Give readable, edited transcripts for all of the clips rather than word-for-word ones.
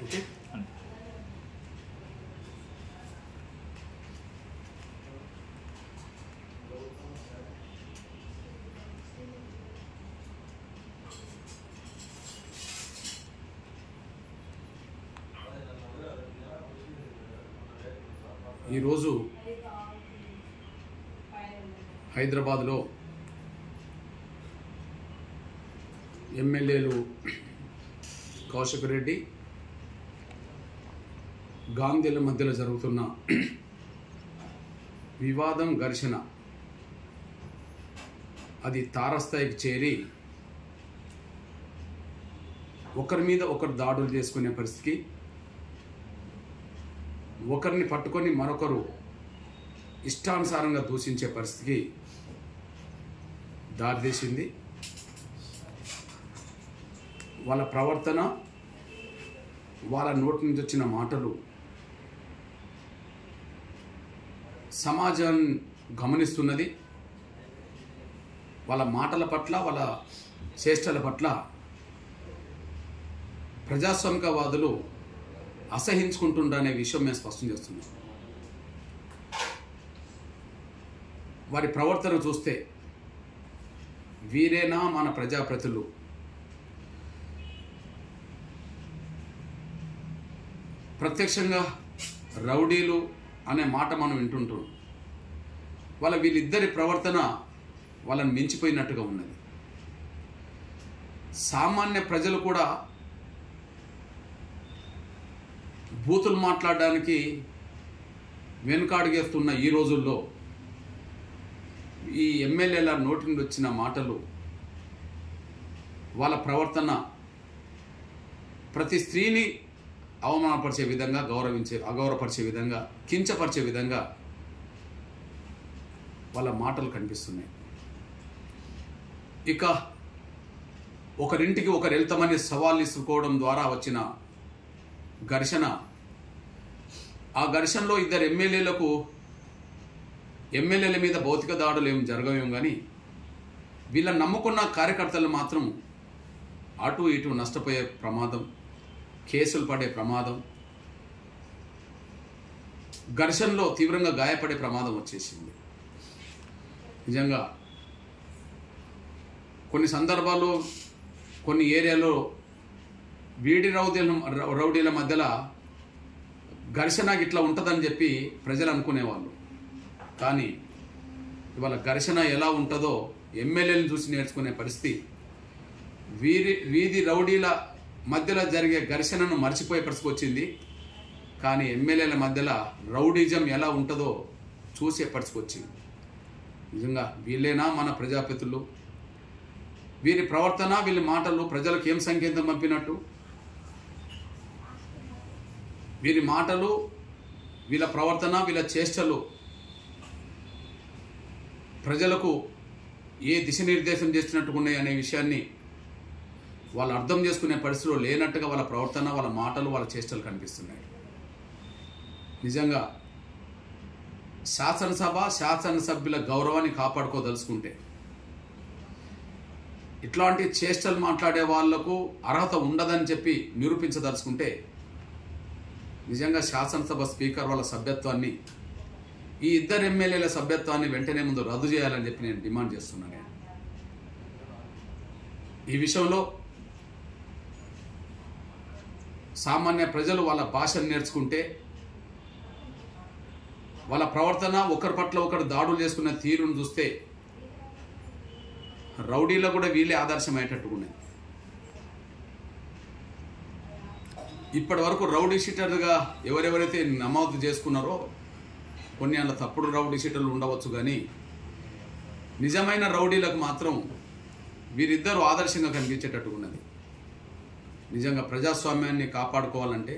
Okay. ఈరోజు హైదరాబాద్లో ఎమ్మెల్యేలు కౌశిక్ రెడ్డి గాంధీల మధ్యలో జరుగుతున్న వివాదం ఘర్షణ అది తారస్థాయికి చేరి ఒకరి మీద ఒకరు దాడులు చేసుకునే పరిస్థితికి, ఒకరిని పట్టుకొని మరొకరు ఇష్టానుసారంగా దూషించే పరిస్థితికి దారితీసింది. వాళ్ళ ప్రవర్తన, వాళ్ళ నోటి నుంచి వచ్చిన మాటలు సమాజం గమనిస్తున్నది. వాళ్ళ మాటల పట్ల, వాళ్ళ చేష్టల పట్ల ప్రజాస్వామికవాదులు అసహించుకుంటుండనే విషయం మేము స్పష్టం చేస్తున్నాం. వారి ప్రవర్తన చూస్తే వీరేనా మన ప్రజాప్రతినిధులు? ప్రత్యక్షంగా రౌడీలు అనే మాట మనం వింటుంటాం. వీళ్ళిద్దరి ప్రవర్తన వాళ్ళని మించిపోయినట్టుగా ఉన్నది. సామాన్య ప్రజలు కూడా బూతులు మాట్లాడడానికి వెనుకాడుగేస్తున్న ఈ రోజుల్లో ఈ ఎమ్మెల్యేల నోటి నుండి వచ్చిన మాటలు, వాళ్ళ ప్రవర్తన ప్రతి స్త్రీని అవమానపరిచే విధంగా, అగౌరవపరిచే విధంగా, కించపరిచే విధంగా వాళ్ళ మాటలు కనిపిస్తున్నాయి. ఇక ఒకరింటికి ఒకరు వెళ్తామని సవాల్ ఇసుకోవడం ద్వారా వచ్చిన ఘర్షణ, ఆ ఘర్షణలో ఇద్దరు ఎమ్మెల్యేల మీద భౌతిక దాడులు ఏం జరగవేం, కానీ వీళ్ళని నమ్ముకున్న కార్యకర్తలు మాత్రం అటు ఇటు నష్టపోయే ప్రమాదం, కేసులు పడే ప్రమాదం, ఘర్షణలో తీవ్రంగా గాయపడే ప్రమాదం వచ్చేసింది. నిజంగా కొన్ని సందర్భాల్లో కొన్ని ఏరియాలో రౌడీల మధ్యలో ఘర్షణ ఇట్లా ఉంటుందని చెప్పి ప్రజలు అనుకునేవాళ్ళు. కానీ ఇవాళ ఘర్షణ ఎలా ఉంటుందో ఎమ్మెల్యేలను చూసి నేర్చుకునే పరిస్థితి, వీధి రౌడీల మధ్యలో జరిగే ఘర్షణను మర్చిపోయే పరిస్థితి వచ్చింది. కానీ ఎమ్మెల్యేల మధ్యలో రౌడీజం ఎలా ఉంటుందో చూసే పరిస్థితి వచ్చింది. నిజంగా వీళ్ళేనా మన ప్రజాప్రతినిధులు? వీరి ప్రవర్తన, వీళ్ళ మాటలు ప్రజలకు ఏం సంకేతం పంపినట్టు? వీరి మాటలు, వీళ్ళ ప్రవర్తన, వీళ్ళ చేష్టలు ప్రజలకు ఏ దిశనిర్దేశం చేస్తున్నట్టుగా ఉన్నాయి అనే విషయాన్ని వాళ్ళు అర్థం చేసుకునే పరిస్థితిలో లేనట్టుగా వాళ్ళ ప్రవర్తన, వాళ్ళ మాటలు, వాళ్ళ చేష్టలు కనిపిస్తున్నాయి. నిజంగా శాసనసభ్యుల గౌరవాన్ని కాపాడుకోదలుచుకుంటే, ఇట్లాంటి చేష్టలు మాట్లాడే వాళ్లకు అర్హత ఉండదని చెప్పి నిరూపించదలుచుకుంటే, నిజంగా శాసనసభ స్పీకర్ వాళ్ళ సభ్యత్వాన్ని, ఈ ఇద్దరు ఎమ్మెల్యేల సభ్యత్వాన్ని వెంటనే ముందు రద్దు చేయాలని చెప్పి నేను డిమాండ్ చేస్తున్నాను. ఈ విషయంలో సామాన్య ప్రజలు వాళ్ళ భాషను నేర్చుకుంటే, వాళ్ళ ప్రవర్తన, ఒకరి పట్ల ఒకరు దాడులు చేసుకున్న తీరును చూస్తే రౌడీలో కూడా వీళ్ళే ఆదర్శమయ్యేటట్టుకున్నాయి. ఇప్పటి వరకు రౌడీ షీటర్గా ఎవరెవరైతే నమోదు చేసుకున్నారో, కొన్ని అలా తప్పుడు రౌడీ షీటర్లు ఉండవచ్చు, కానీ నిజమైన రౌడీలకు మాత్రం వీరిద్దరూ ఆదర్శంగా కనిపించేటట్టుకున్నది. నిజంగా ప్రజాస్వామ్యాన్ని కాపాడుకోవాలంటే,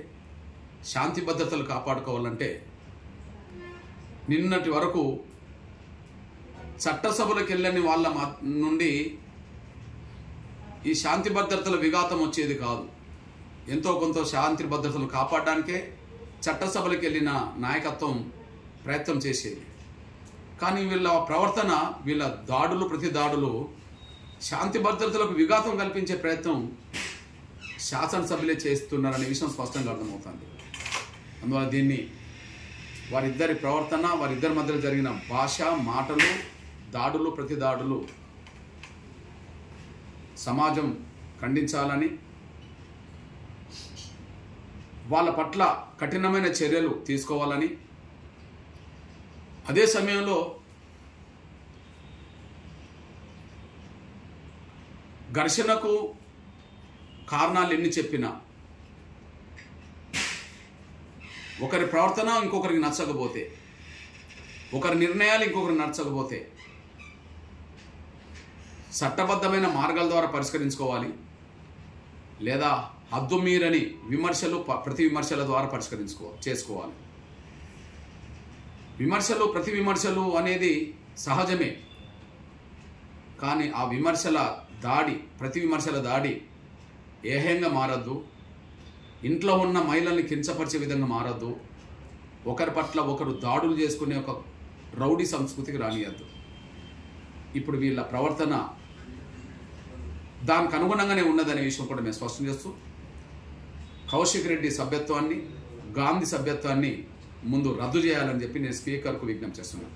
శాంతి భద్రతలు కాపాడుకోవాలంటే, నిన్నటి వరకు చట్టసభలకు వెళ్ళని వాళ్ళ నుండి ఈ శాంతి భద్రతల విఘాతం వచ్చేది కాదు. ఎంతో కొంత శాంతి భద్రతలు కాపాడడానికే చట్టసభలకు వెళ్ళిన నాయకత్వం ప్రయత్నం చేసేది. కానీ వీళ్ళ ప్రవర్తన, వీళ్ళ దాడులు, ప్రతి దాడులు శాంతి భద్రతలకు విఘాతం కల్పించే ప్రయత్నం శాసనసభ్యులే చేస్తున్నారనే విషయం స్పష్టంగా అర్థమవుతుంది. అందువల్ల దీన్ని వారిద్దరి ప్రవర్తన, వారిద్దరి మధ్యలో జరిగిన భాష, మాటలు, దాడులు, ప్రతి దాడులు సమాజం ఖండించాలని, వాళ్ళ పట్ల కఠినమైన చర్యలు తీసుకోవాలని, అదే సమయంలో ఘర్షణకు కారణాలు ఎన్ని చెప్పినా ఒకరి ప్రవర్తన ఇంకొకరికి నచ్చకపోతే, ఒకరి నిర్ణయాలు ఇంకొకరికి నచ్చకపోతే చట్టబద్ధమైన మార్గాల ద్వారా పరిష్కరించుకోవాలి, లేదా హద్దు మీరని విమర్శలు, ప్రతి విమర్శల ద్వారా చేసుకోవాలి. విమర్శలు, ప్రతి విమర్శలు అనేది సహజమే. కానీ ఆ విమర్శల దాడి, ప్రతి విమర్శల దాడి ఏహ్యంగా మారద్దు, ఇంట్లో ఉన్న మహిళల్ని కించపరిచే విధంగా మారద్దు, ఒకరి పట్ల ఒకరు దాడులు చేసుకునే ఒక రౌడీ సంస్కృతికి రానియద్దు. ఇప్పుడు వీళ్ళ ప్రవర్తన దానికి అనుగుణంగానే ఉన్నదనే విషయం కూడా మేము స్పష్టం చేస్తూ, కౌశిక్ రెడ్డి సభ్యత్వాన్ని, గాంధీ సభ్యత్వాన్ని ముందు రద్దు చేయాలని చెప్పి నేను స్పీకర్కు విజ్ఞప్తి చేస్తున్నాను.